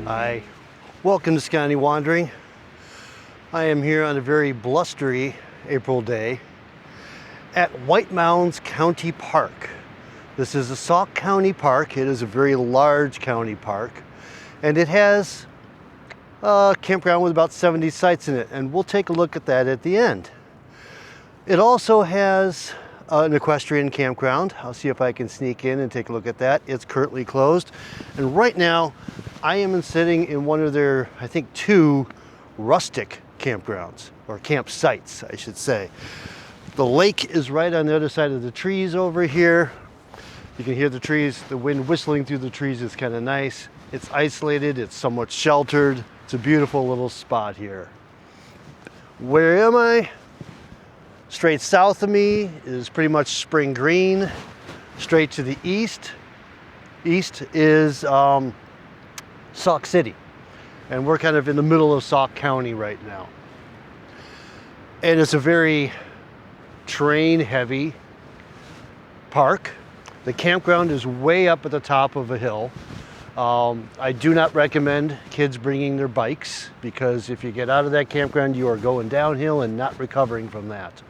Hi, welcome to Scotty Wandering. I am here on a very blustery April day at White Mounds County Park. This is a Sauk County Park. It is a very large county park, and it has a campground with about 70 sites in it, and we'll take a look at that at the end. It also has an equestrian campground. I'll see if I can sneak in and take a look at that. It's currently closed, and right now I am sitting in one of their, I think, 2 rustic campgrounds, or campsites, I should say. The lake is right on the other side of the trees over here. You can hear the trees, the wind whistling through the trees is kind of nice. It's isolated, it's somewhat sheltered. It's a beautiful little spot here. Where am I? Straight south of me is pretty much Spring Green. Straight to the east is Sauk City. And we're kind of in the middle of Sauk County right now. And it's a very terrain heavy park. The campground is way up at the top of a hill. I do not recommend kids bringing their bikes, because if you get out of that campground, you are going downhill and not recovering from that.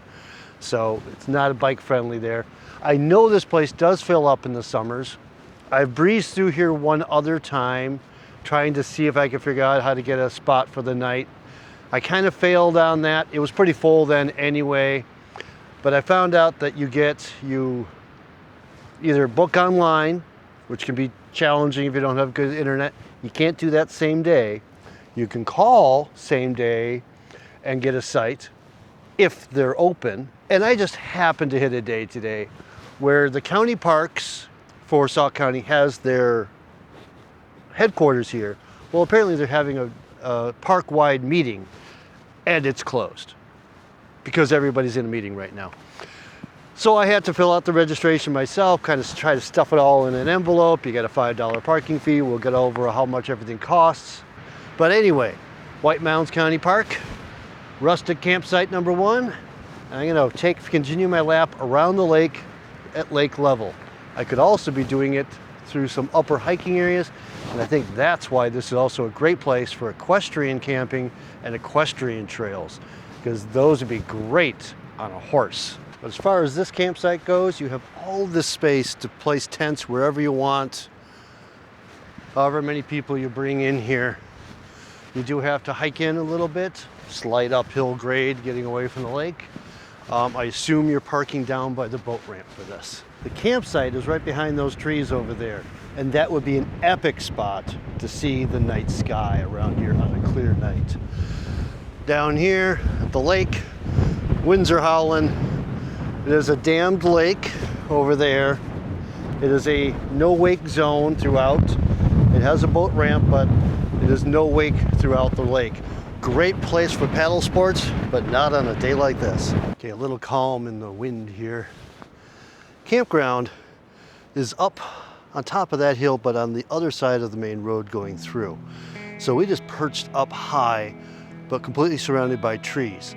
So it's not bike friendly there. I know this place does fill up in the summers. I've breezed through here one other time trying to see if I could figure out how to get a spot for the night. I kind of failed on that. It was pretty full then anyway, but I found out that you either book online, which can be challenging if you don't have good internet. You can't do that same day. You can call same day and get a site if they're open. And I just happened to hit a day today where the county parks for Sauk County has their headquarters here. Well, apparently they're having a park-wide meeting, and it's closed because everybody's in a meeting right now. So I had to fill out the registration myself, kind of try to stuff it all in an envelope. You got a $5 parking fee. We'll get over how much everything costs. But anyway, White Mounds County Park, Rustic campsite number 1. I'm going to continue my lap around the lake at lake level. I could also be doing it through some upper hiking areas, and I think that's why this is also a great place for equestrian camping and equestrian trails, because those would be great on a horse. But as far as this campsite goes, you have all this space to place tents wherever you want, however many people you bring in here. You do have to hike in a little bit, slight uphill grade getting away from the lake. I assume you're parking down by the boat ramp for this. The campsite is right behind those trees over there, and that would be an epic spot to see the night sky around here on a clear night. Down here at the lake, winds are howling. It is a dammed lake over there. It is a no wake zone throughout. It has a boat ramp, but it is no wake throughout the lake. Great place for paddle sports, but not on a day like this. Okay, a little calm in the wind here. Campground is up on top of that hill, but on the other side of the main road going through. So we just perched up high, but completely surrounded by trees.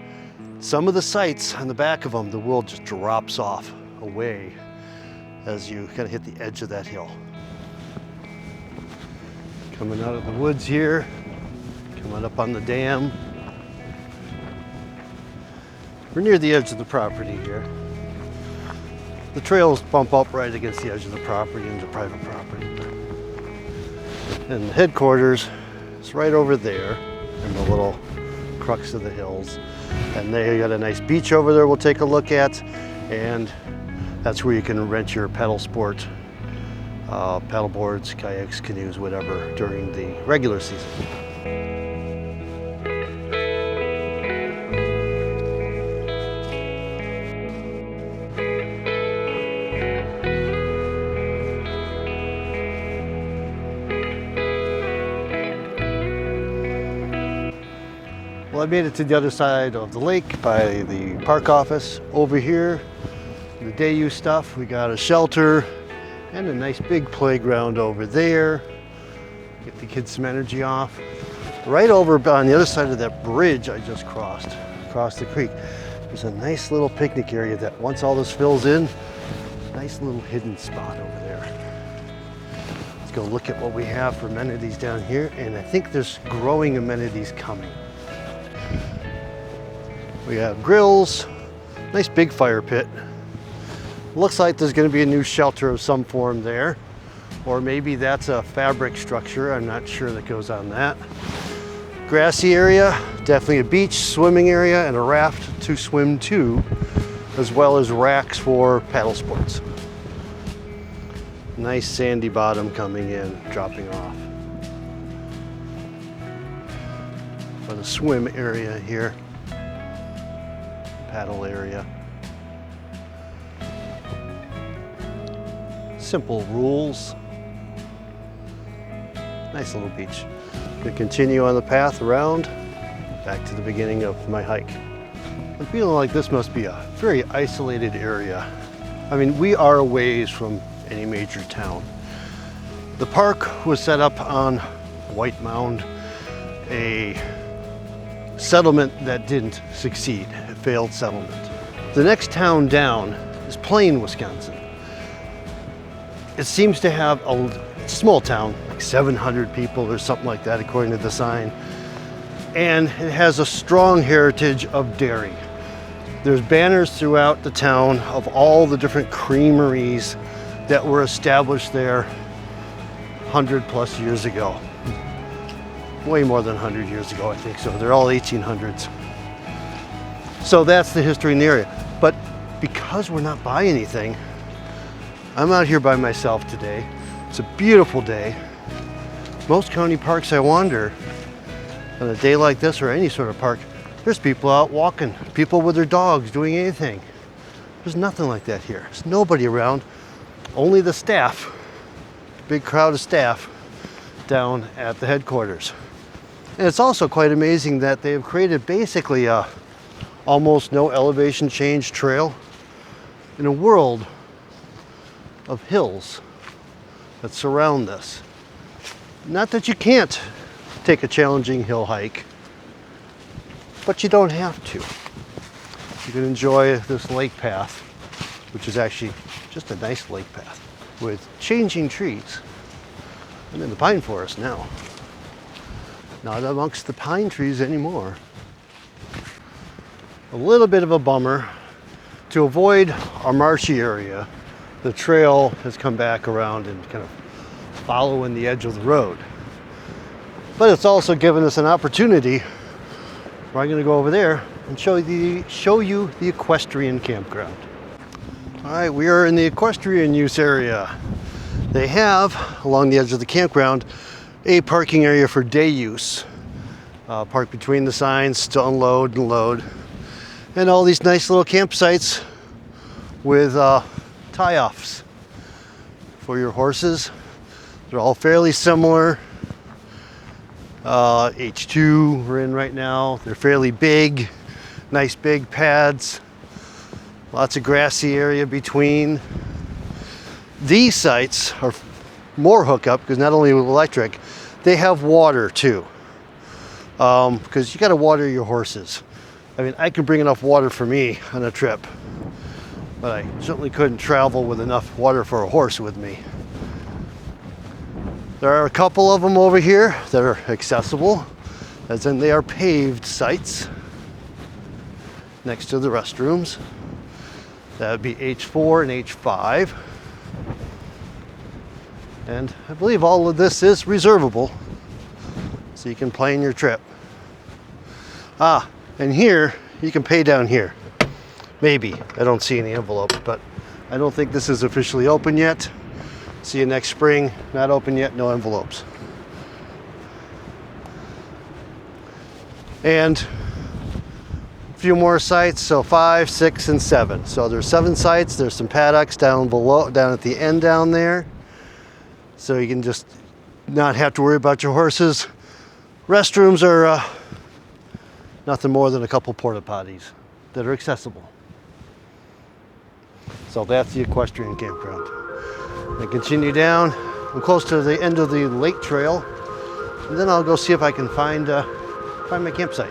Some of the sites on the back of them, the world just drops off away as you kind of hit the edge of that hill. Coming out of the woods here, coming up on the dam. We're near the edge of the property here. The trails bump up right against the edge of the property into private property. And the headquarters is right over there in the little crux of the hills. And they got a nice beach over there we'll take a look at. And that's where you can rent your paddle sport, paddle boards, kayaks, canoes, whatever, during the regular season. Well, I made it to the other side of the lake by the park office. Over here, the day use stuff, we got a shelter and a nice big playground over there. Get the kids some energy off. Right over on the other side of that bridge I just crossed, across the creek, there's a nice little picnic area that once all this fills in, nice little hidden spot over there. Let's go look at what we have for amenities down here, and I think there's growing amenities coming. We have grills, nice big fire pit. Looks like there's going to be a new shelter of some form there, or maybe that's a fabric structure. I'm not sure that goes on that. Grassy area, definitely a beach, swimming area, and a raft to swim to, as well as racks for paddle sports. Nice sandy bottom coming in, dropping off. For the swim area here, paddle area. Simple rules. Nice little beach. Gonna continue on the path around, back to the beginning of my hike. I'm feeling like this must be a very isolated area. I mean, we are a ways from any major town. The park was set up on White Mound, a settlement that didn't succeed, a failed settlement. The next town down is Plain, Wisconsin. It seems to have a small town, like 700 people or something like that, according to the sign. And it has a strong heritage of dairy. There's banners throughout the town of all the different creameries that were established there 100+ years ago. Way more than 100 years ago, I think so. They're all 1800s. So that's the history in the area. But because we're not buying anything, I'm out here by myself today. It's a beautiful day. Most county parks I wander, on a day like this or any sort of park, there's people out walking, people with their dogs doing anything. There's nothing like that here. There's nobody around, only the staff, big crowd of staff down at the headquarters. And it's also quite amazing that they have created basically a almost no elevation change trail in a world of hills that surround this. Not that you can't take a challenging hill hike, but you don't have to. You can enjoy this lake path, which is actually just a nice lake path with changing trees. I'm in the pine forest now. Not amongst the pine trees anymore. A little bit of a bummer. To avoid our marshy area, the trail has come back around and kind of following the edge of the road. But it's also given us an opportunity where I'm going to go over there and show you the Equestrian Campground. All right, we are in the equestrian use area. They have, along the edge of the campground, a parking area for day use. Park between the signs to unload and load. And all these nice little campsites with tie-offs for your horses. They're all fairly similar. H2 we're in right now. They're fairly big, nice big pads. Lots of grassy area between. These sites are more hookup because not only with electric, they have water too. Because you got to water your horses. I mean, I can bring enough water for me on a trip, but I certainly couldn't travel with enough water for a horse with me. There are a couple of them over here that are accessible, as in they are paved sites next to the restrooms. That would be H4 and H5. And I believe all of this is reservable, so you can plan your trip. And here, you can pay down here. Maybe. I don't see any envelopes, but I don't think this is officially open yet. See you next spring. Not open yet, no envelopes. And a few more sites, so 5, 6, and 7. So there's 7 sites. There's some paddocks down below, down at the end down there. So you can just not have to worry about your horses. Restrooms are nothing more than a couple porta potties that are accessible. So that's the Equestrian Campground. I continue down. I'm close to the end of the lake trail, and then I'll go see if I can find my campsite.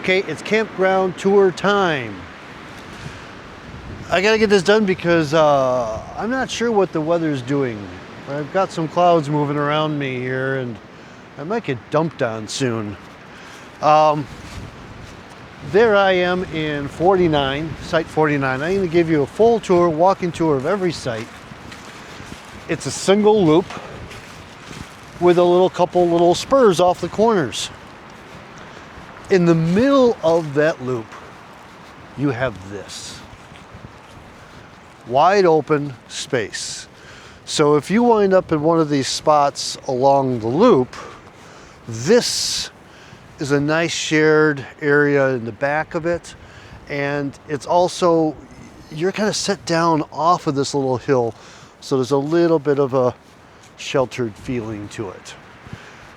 Okay, it's campground tour time. I gotta get this done because I'm not sure what the weather's doing. I've got some clouds moving around me here and I might get dumped on soon. There I am in 49, site 49. I'm gonna give you a full tour, walking tour of every site. It's a single loop with a couple little spurs off the corners. In the middle of that loop, you have this wide open space. So if you wind up in one of these spots along the loop, this is a nice shared area in the back of it. And it's also, you're kind of set down off of this little hill. So there's a little bit of a sheltered feeling to it.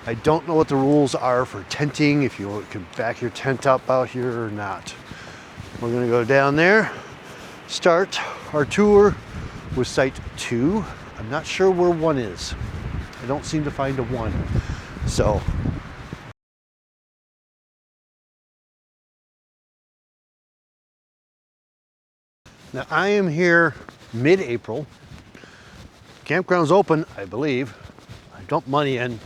I don't know what the rules are for tenting, if you can back your tent up out here or not. We're gonna go down there, start our tour with site 2. I'm not sure where 1 is. I don't seem to find a 1. So, now I am here mid-April. Campground's open, I believe. I dumped money into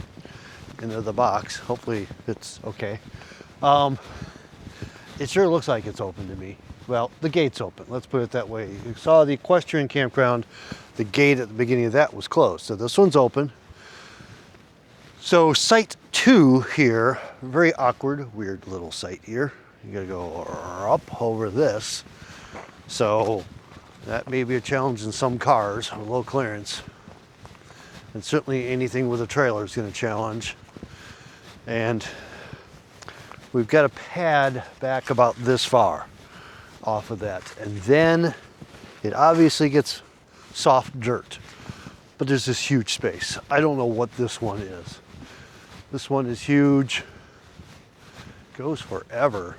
the box. Hopefully it's okay. It sure looks like it's open to me. Well, the gate's open, let's put it that way. You saw the Equestrian Campground, the gate at the beginning of that was closed. So this one's open. So site 2 here, very awkward, weird little site here. You gotta go up over this. So that may be a challenge in some cars with low clearance. And certainly anything with a trailer is gonna challenge. And we've got a pad back about this far off of that. And then it obviously gets soft dirt, but there's this huge space. I don't know what this one is. This one is huge, goes forever.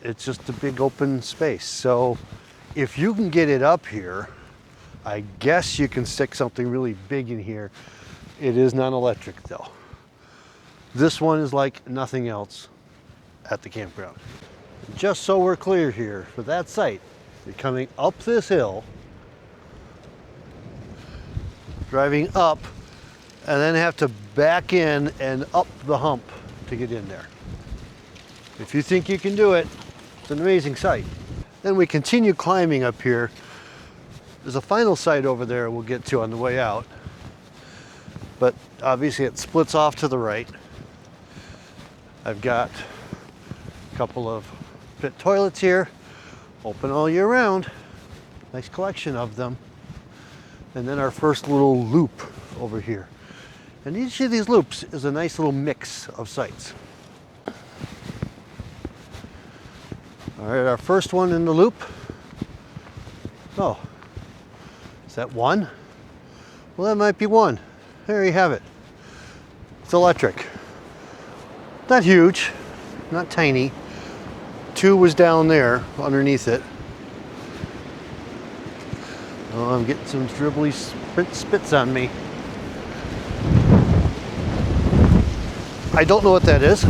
It's just a big open space. So if you can get it up here, I guess you can stick something really big in here. It is non-electric though. This one is like nothing else at the campground. Just so we're clear here, for that site, you're coming up this hill, driving up, and then have to back in and up the hump to get in there. If you think you can do it, it's an amazing site. Then we continue climbing up here. There's a final site over there we'll get to on the way out, but obviously it splits off to the right. I've got a couple of pit toilets here, open all year round. Nice collection of them. And then our first little loop over here. And each of these loops is a nice little mix of sites. All right, our first one in the loop. Oh, is that 1? Well, that might be 1. There you have it. It's electric. Not huge, not tiny. 2 was down there underneath it. Oh, I'm getting some dribbly spits on me. I don't know what that is.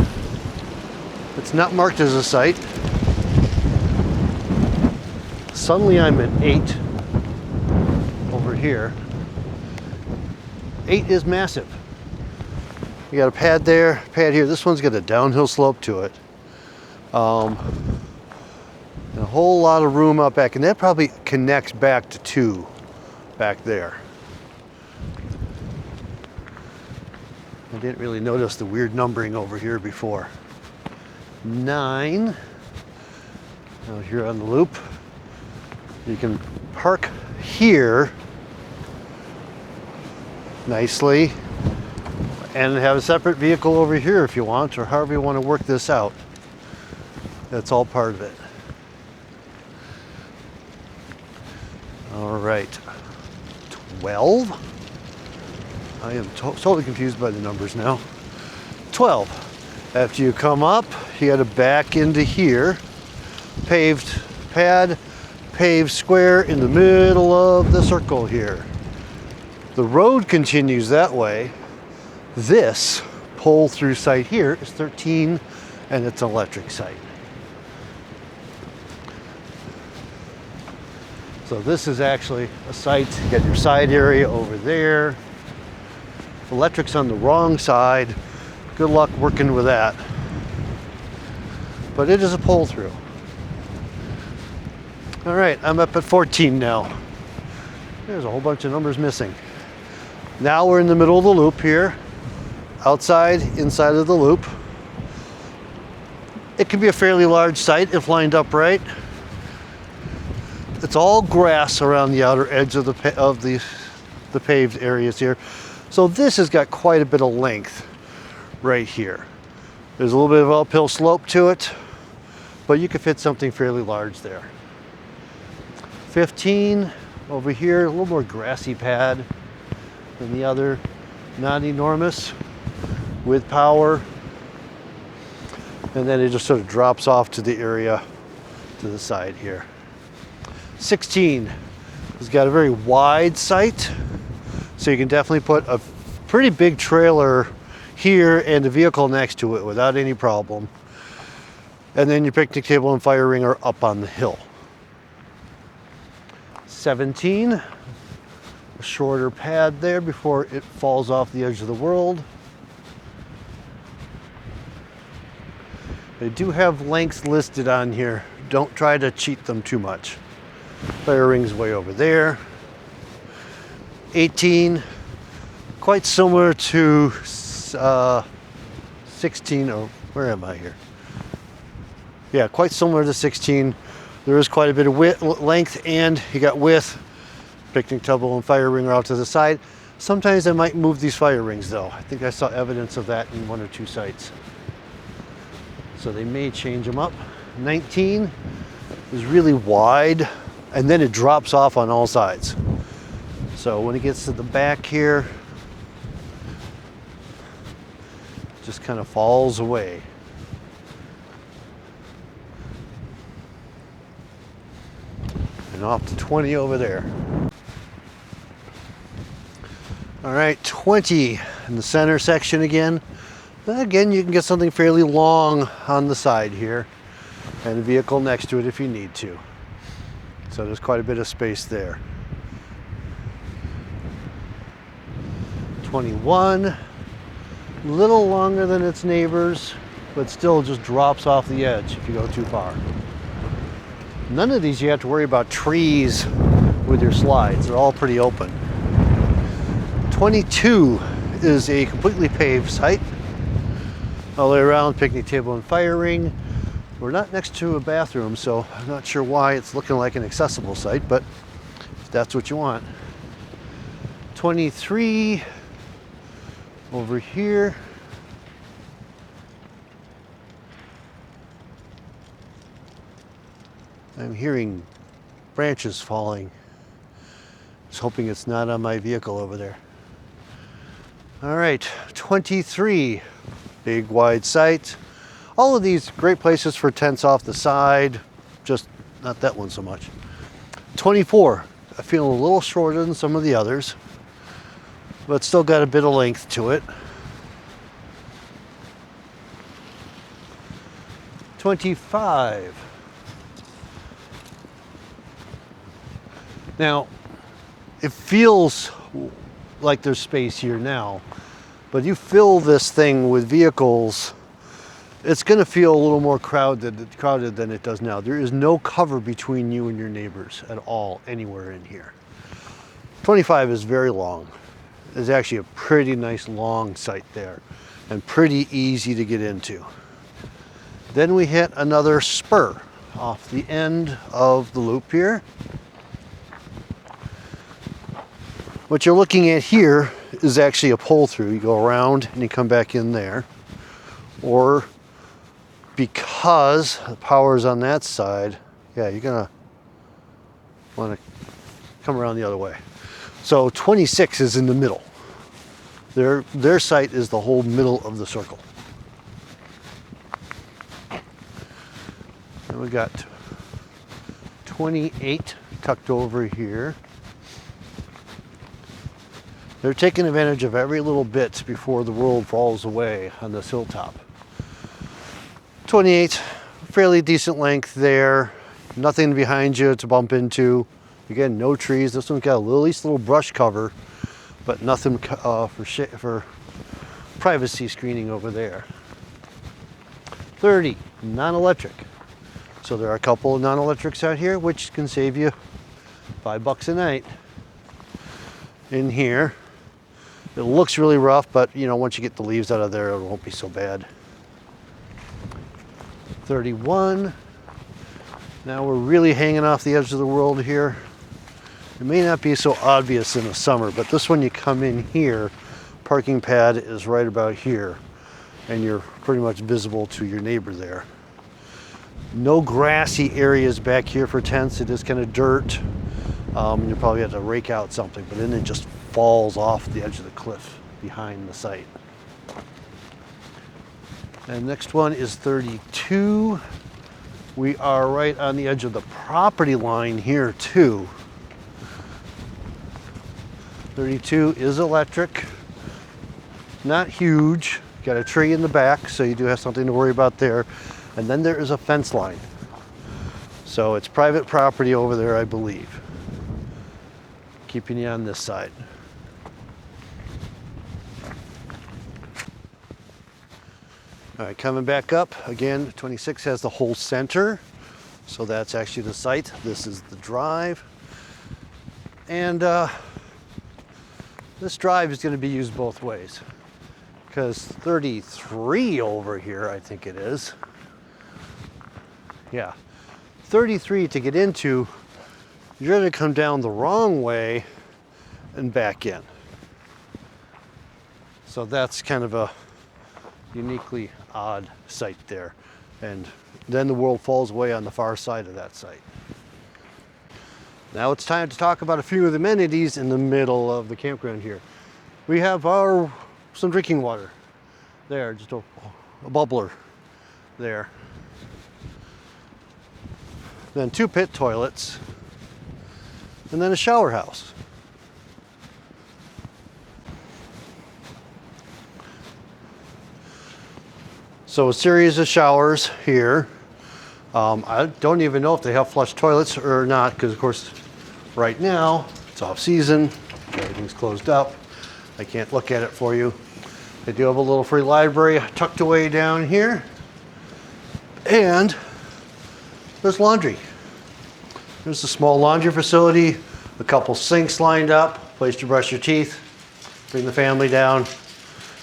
It's not marked as a site. Suddenly I'm at 8 over here. 8 is massive. You got a pad there, pad here. This one's got a downhill slope to it. A whole lot of room out back, and that probably connects back to 2 back there. I didn't really notice the weird numbering over here before. 9. Now here on the loop, you can park here nicely and have a separate vehicle over here if you want, or however you want to work this out. That's all part of it. All right, 12. I am totally confused by the numbers now. 12. After you come up, you got to back into here. Paved pad, paved square in the middle of the circle here. The road continues that way. This pull through site here is 13 and it's an electric site. So this is actually a site. You got your side area over there. Electric's on the wrong side. Good luck working with that. But it is a pull through. All right, I'm up at 14 now. There's a whole bunch of numbers missing. Now we're in the middle of the loop here. Outside, inside of the loop. It can be a fairly large site if lined up right. It's all grass around the outer edge of the paved areas here. So this has got quite a bit of length right here. There's a little bit of uphill slope to it, but you can fit something fairly large there. 15 over here, a little more grassy pad than the other. Not enormous, with power. And then it just sort of drops off to the area to the side here. 16 has got a very wide site, so you can definitely put a pretty big trailer here and a vehicle next to it without any problem. And then your picnic table and fire ring are up on the hill. 17, a shorter pad there before it falls off the edge of the world. They do have lengths listed on here. Don't try to cheat them too much. Fire ring's way over there. 18, quite similar to 16, or where am I here? Yeah, quite similar to 16. There is quite a bit of length, and you got width. Picnic table and fire ring are out to the side. Sometimes I might move these fire rings though. I think I saw evidence of that in one or two sites. So they may change them up. 19 is really wide, and then it drops off on all sides. So when it gets to the back here, it just kind of falls away. And off to 20 over there. All right, 20 in the center section again. But again, you can get something fairly long on the side here and a vehicle next to it if you need to. So there's quite a bit of space there. 21, a little longer than its neighbors, but still just drops off the edge if you go too far. None of these you have to worry about trees with your slides. They're all pretty open. 22 is a completely paved site. All the way around, picnic table and fire ring. We're not next to a bathroom, so I'm not sure why it's looking like an accessible site, but if that's what you want. 23 over here. I'm hearing branches falling. Just hoping it's not on my vehicle over there. All right, 23, big wide site. All of these great places for tents off the side, just not that one so much. 24, I feel a little shorter than some of the others, but still got a bit of length to it. 25. Now, it feels like there's space here now, but you fill this thing with vehicles, it's going to feel a little more crowded than it does now. There is no cover between you and your neighbors at all, anywhere in here. 25 is very long. It's actually a pretty nice long site there, and pretty easy to get into. Then we hit another spur off the end of the loop here. What you're looking at here is actually a pull through. You go around and you come back in there. Or because the power's on that side, yeah, you're gonna want to come around the other way. So 26 is in the middle. Their site is the whole middle of the circle. And we got 28 tucked over here. They're taking advantage of every little bit before the world falls away on this hilltop. 28, fairly decent length there. Nothing behind you to bump into. Again, no trees. This one's got at least a little brush cover, but nothing for privacy screening over there. 30, non-electric. So there are a couple of non-electrics out here, which can save you $5 a night. In here, it looks really rough, but you know, once you get the leaves out of there, it won't be so bad. 31. Now we're really hanging off the edge of the world here. It may not be so obvious in the summer, but this one, you come in here, parking pad is right about here, and you're pretty much visible to your neighbor there. No grassy areas back here for tents. It is kind of dirt. You probably have to rake out something, but then it just falls off the edge of the cliff behind the site. And next one is 32. We are right on the edge of the property line here too. 32 is electric, not huge. Got a tree in the back, so you do have something to worry about there. And then there is a fence line. So it's private property over there, I believe. Keeping you on this side. All right, coming back up, again, 26 has the whole center. So that's actually the site. This is the drive. And this drive is going to be used both ways. Because 33 over here, I think it is. Yeah, 33 to get into, you're going to come down the wrong way and back in. So that's kind of a uniquely odd site there. And then the world falls away on the far side of that site. Now it's time to talk about a few of the amenities in the middle of the campground here. We have some drinking water there, just a bubbler there. Then 2 pit toilets, and then a shower house. So a series of showers here. I don't even know if they have flush toilets or not, because of course right now it's off season, everything's closed up. I can't look at it for you. They do have a little free library tucked away down here. And there's laundry. There's a small laundry facility, a couple sinks lined up, place to brush your teeth, bring the family down,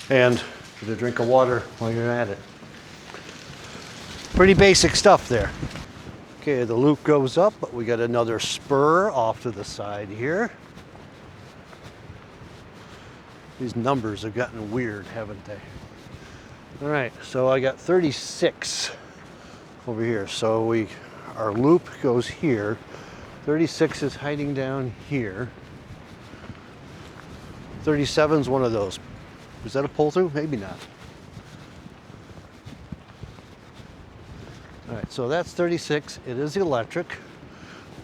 and get a drink of water while you're at it. Pretty basic stuff there. Okay, the loop goes up, but we got another spur off to the side here. These numbers have gotten weird, haven't they? All right, so I got 36 over here. So our loop goes here. 36 is hiding down here. 37 is one of those. Is that a pull through? Maybe not. All right, so that's 36. It is electric,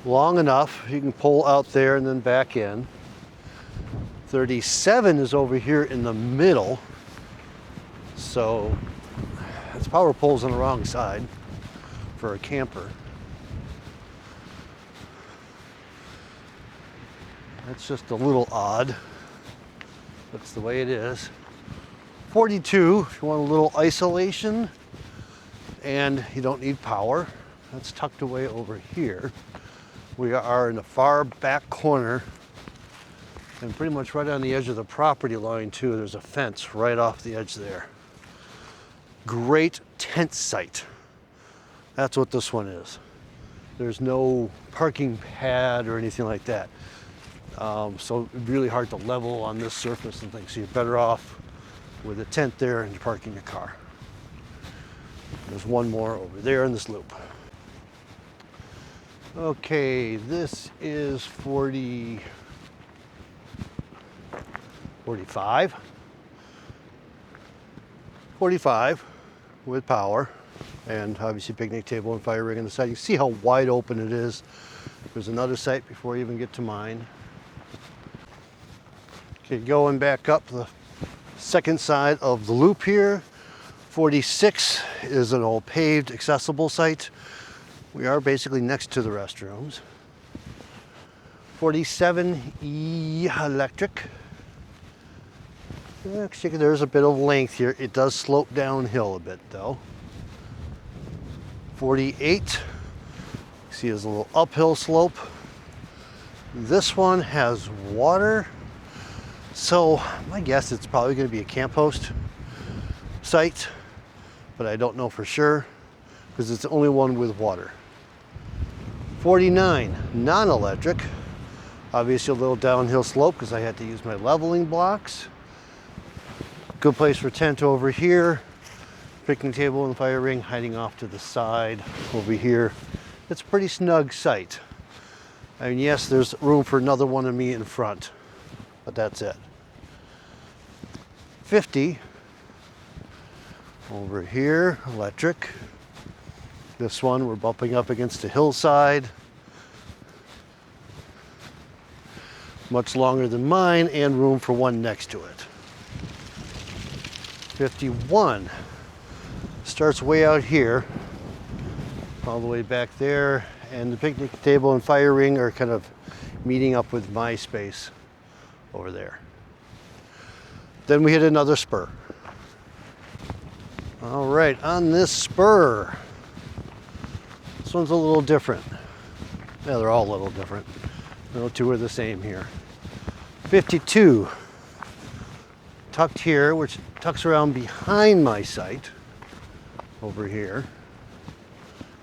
long enough. You can pull out there and then back in. 37 is over here in the middle. So its power pole's on the wrong side for a camper. That's just a little odd. That's the way it is. 42, if you want a little isolation and you don't need power, that's tucked away over here. We are in the far back corner and pretty much right on the edge of the property line too. There's a fence right off the edge there. Great tent site. That's what this one is. There's no parking pad or anything like that. So it's really hard to level on this surface and things. So you're better off with a tent there and you're parking your car. There's one more over there in this loop. Okay, this is 45 with power, and obviously picnic table and fire rig on the side. You can see how wide open it is. There's another site before you even get to mine. Okay, going back up the second side of the loop here, 46 is an all paved accessible site. We are basically next to the restrooms. 47 electric. Actually, there's a bit of length here. It does slope downhill a bit though. 48, see there's a little uphill slope. This one has water. So my guess it's probably going to be a camp host site, but I don't know for sure because it's the only one with water. 49, non-electric. Obviously a little downhill slope because I had to use my leveling blocks. Good place for tent over here. Picnic table and fire ring hiding off to the side over here. It's a pretty snug site. I mean, yes, there's room for another one of me in front, but that's it. 50, over here, electric. This one, we're bumping up against a hillside. Much longer than mine and room for one next to it. 51 starts way out here, all the way back there, and the picnic table and fire ring are kind of meeting up with my space over there. Then we hit another spur. All right, on this spur, this one's a little different. Yeah, they're all a little different. No two are the same here. 52, tucked here, which tucks around behind my site, over here,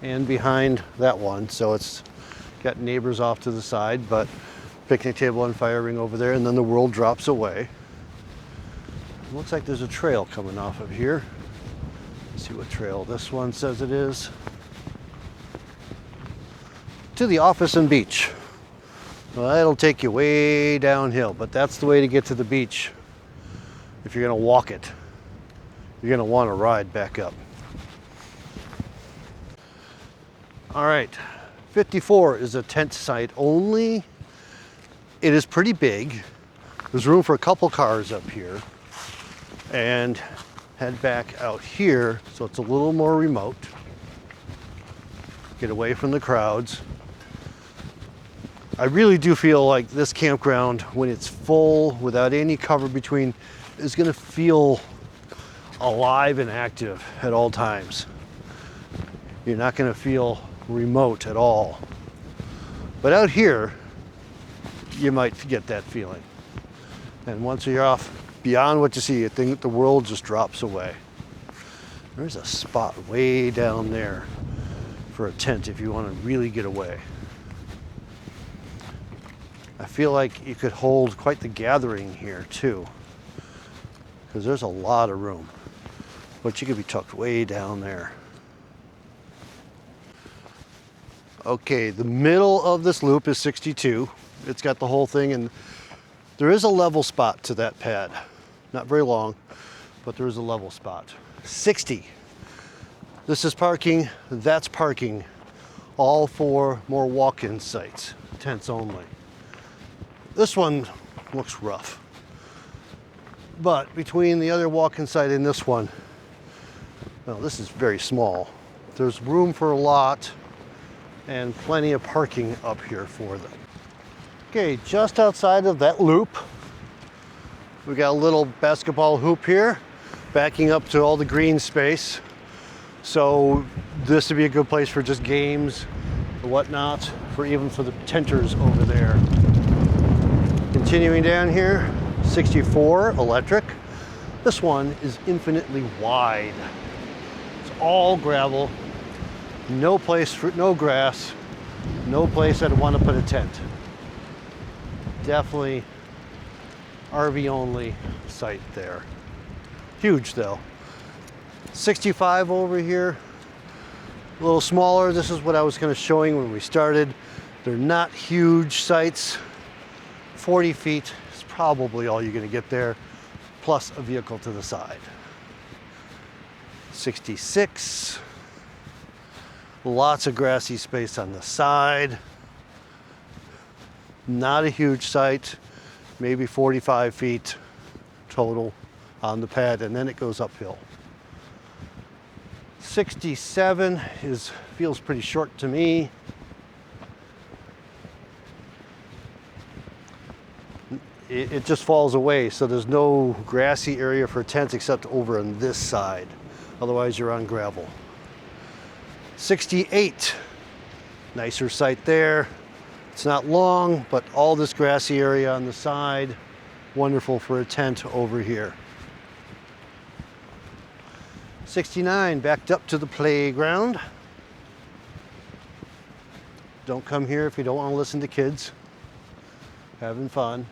and behind that one. So it's got neighbors off to the side, but picnic table and fire ring over there, and then the world drops away. It looks like there's a trail coming off of here. Let's see what trail this one says it is. To the office and beach. Well, that'll take you way downhill, but that's the way to get to the beach. If you're gonna walk it, you're gonna want to ride back up. All right, 54 is a tent site only. It is pretty big. There's room for a couple cars up here. And head back out here, so it's a little more remote. Get away from the crowds. I really do feel like this campground, when it's full, without any cover between, is gonna feel alive and active at all times. You're not gonna feel remote at all. But out here, you might get that feeling. And once you're off beyond what you see, I think the world just drops away. There's a spot way down there for a tent if you want to really get away. I feel like you could hold quite the gathering here too, because there's a lot of room, but you could be tucked way down there. Okay, the middle of this loop is 62. It's got the whole thing, and there is a level spot to that pad. Not very long, but there is a level spot. 60. This is parking, that's parking. All for more walk-in sites, tents only. This one looks rough. But between the other walk-in site and this one, well, this is very small. There's room for a lot and plenty of parking up here for them. Okay, just outside of that loop, we got a little basketball hoop here, backing up to all the green space. So this would be a good place for just games or whatnot, even for the tenters over there. Continuing down here, 64 electric. This one is infinitely wide. It's all gravel, no place for, no grass, no place I'd want to put a tent. Definitely RV only site there. Huge though. 65 over here, a little smaller. This is what I was kind of showing when we started. They're not huge sites. 40 feet is probably all you're going to get there, plus a vehicle to the side. 66. Lots of grassy space on the side. Not a huge site, maybe 45 feet total on the pad, and then it goes uphill. 67 feels pretty short to me. It just falls away, so there's no grassy area for tents except over on this side. Otherwise, you're on gravel. 68, nicer site there. It's not long, but all this grassy area on the side, wonderful for a tent over here. 69, backed up to the playground. Don't come here if you don't want to listen to kids having fun.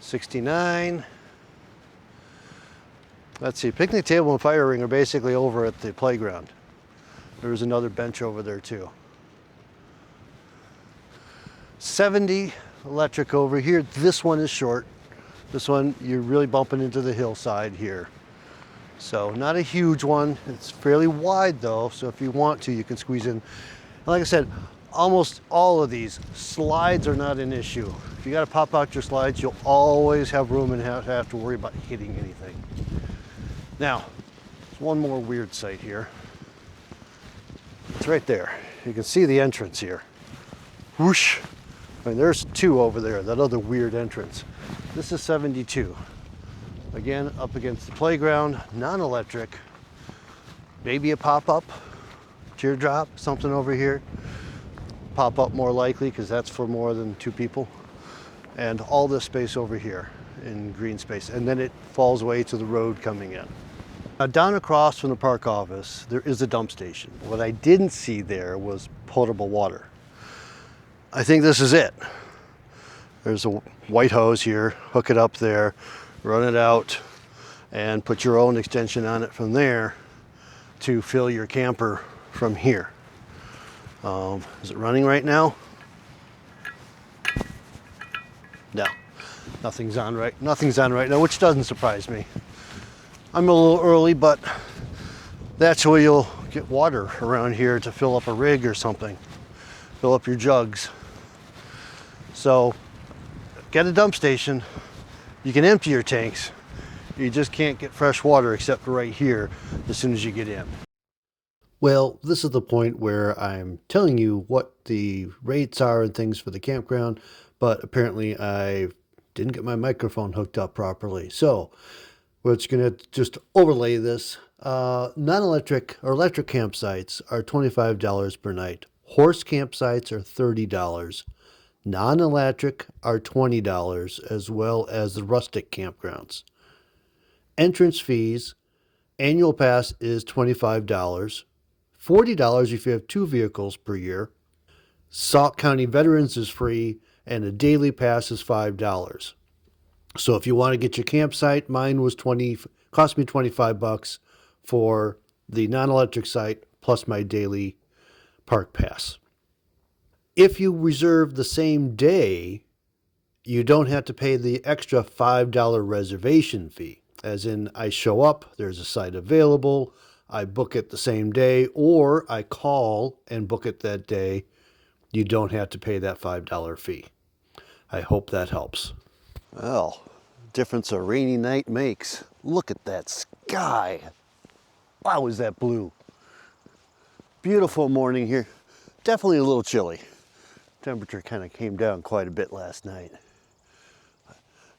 69. Let's see, picnic table and fire ring are basically over at the playground. There's another bench over there too. 70, electric over here. This one is short. This one, you're really bumping into the hillside here. So not a huge one. It's fairly wide though, so if you want to, you can squeeze in. And like I said, almost all of these slides are not an issue. If you got to pop out your slides, you'll always have room and have to worry about hitting anything. Now, there's one more weird site here. It's right there. You can see the entrance here. Whoosh. I mean, there's two over there, that other weird entrance. This is 72. Again, up against the playground, non-electric. Maybe a pop-up, teardrop, something over here. Pop-up more likely, because that's for more than two people. And all this space over here in green space. And then it falls away to the road coming in. Now, down across from the park office, there is a dump station. What I didn't see there was potable water. I think this is it. There's a white hose here, hook it up there, run it out, and put your own extension on it from there to fill your camper from here. Is it running right now? No, nothing's on right now, which doesn't surprise me. I'm a little early, but that's where you'll get water around here to fill up a rig or something, fill up your jugs. So get a dump station. You can empty your tanks. You just can't get fresh water except for right here as soon as you get in. Well, this is the point where I'm telling you what the rates are and things for the campground, but apparently I didn't get my microphone hooked up properly. So we're just going to just overlay this. Non-electric or electric campsites are $25 per night. Horse campsites are $30. Non-electric are $20, as well as the Rustic campgrounds. Entrance fees, annual pass is $25. $40 if you have 2 vehicles per year. Sauk County Veterans is free, and a daily pass is $5. So if you want to get your campsite, mine was cost me $25 for the non-electric site plus my daily park pass. If you reserve the same day, you don't have to pay the extra $5 reservation fee. As in, I show up, there's a site available, I book it the same day, or I call and book it that day. You don't have to pay that $5 fee. I hope that helps. Well, difference a rainy night makes. Look at that sky. Wow, is that blue. Beautiful morning here. Definitely a little chilly. Temperature kind of came down quite a bit last night.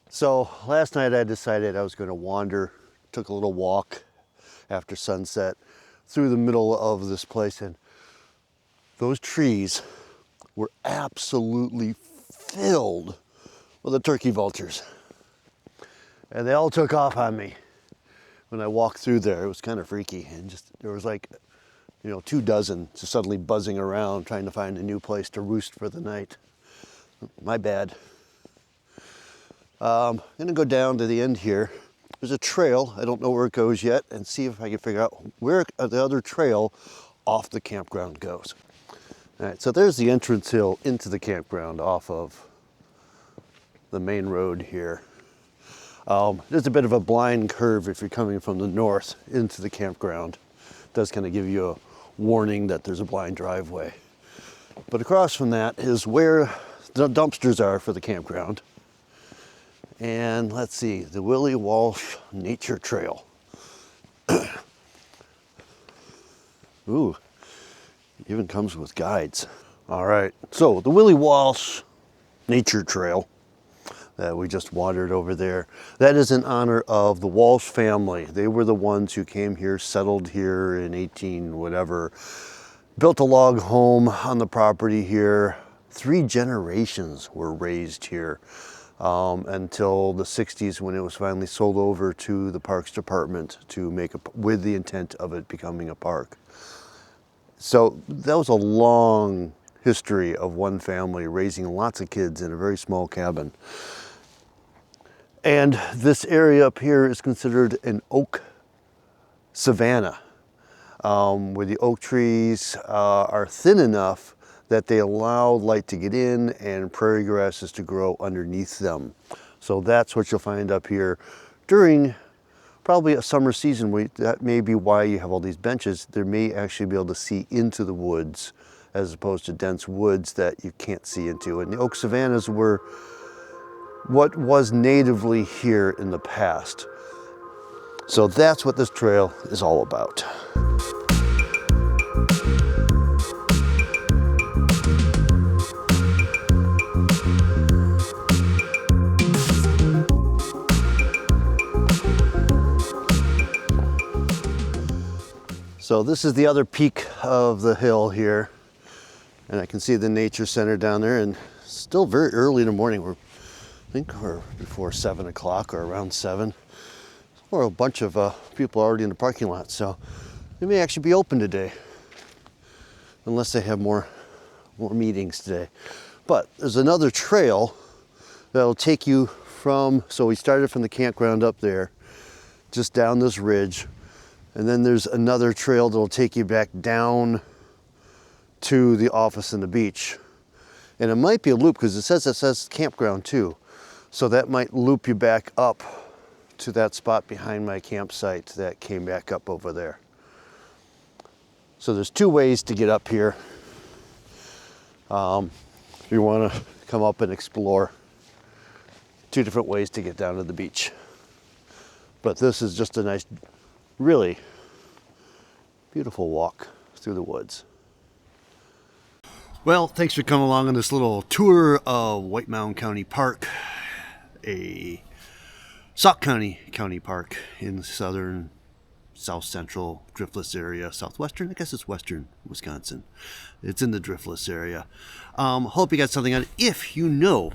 So last night I decided I was going to wander, took a little walk after sunset through the middle of this place, and those trees were absolutely filled with the turkey vultures. And they all took off on me when I walked through there. It was kind of freaky, and just there was like 2 dozen just suddenly buzzing around trying to find a new place to roost for the night. My bad. I'm gonna go down to the end here. There's a trail, I don't know where it goes yet, and see if I can figure out where the other trail off the campground goes. All right, so there's the entrance hill into the campground off of the main road here. There's a bit of a blind curve if you're coming from the north into the campground. It does kind of give you a warning that there's a blind driveway. But across from that is where the dumpsters are for the campground. And let's see, the Willy Walsh Nature Trail. Ooh, even comes with guides. All right, so the Willy Walsh Nature Trail that we just wandered over there, that is in honor of the Walsh family. They were the ones who came here, settled here in 18 whatever, built a log home on the property here. 3 generations were raised here until the 60s, when it was finally sold over to the Parks Department to make with the intent of it becoming a park. So that was a long history of one family raising lots of kids in a very small cabin. And this area up here is considered an oak savanna, where the oak trees are thin enough that they allow light to get in and prairie grasses to grow underneath them. So that's what you'll find up here during probably a summer season. That may be why you have all these benches. There may actually be able to see into the woods as opposed to dense woods that you can't see into. And the oak savannas were what was natively here in the past. So that's what this trail is all about. So this is the other peak of the hill here, and I can see the nature center down there, and still very early in the morning. I think we're before 7 o'clock or around 7. Or a bunch of people already in the parking lot, so they may actually be open today, unless they have more meetings today. But there's another trail that'll take you from, so we started from the campground up there, just down this ridge. And then there's another trail that'll take you back down to the office and the beach. And it might be a loop because it says campground too. So that might loop you back up to that spot behind my campsite that came back up over there. So there's 2 ways to get up here. If you want to come up and explore, 2 different ways to get down to the beach. But this is just a nice, really beautiful walk through the woods. Well, thanks for coming along on this little tour of Mound County Park, a Sauk County Park in the southern, south central Driftless area, southwestern, I guess it's western Wisconsin. It's in the Driftless area. Hope you got something on it. If you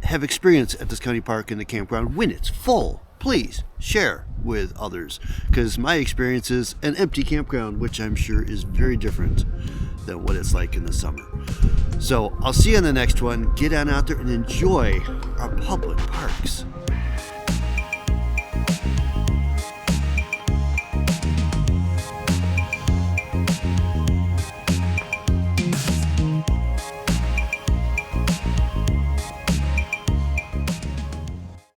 have experience at this county park in the campground when it's full, please share with others, because my experience is an empty campground, which I'm sure is very different than what it's like in the summer. So I'll see you on the next one. Get on out there and enjoy our public parks.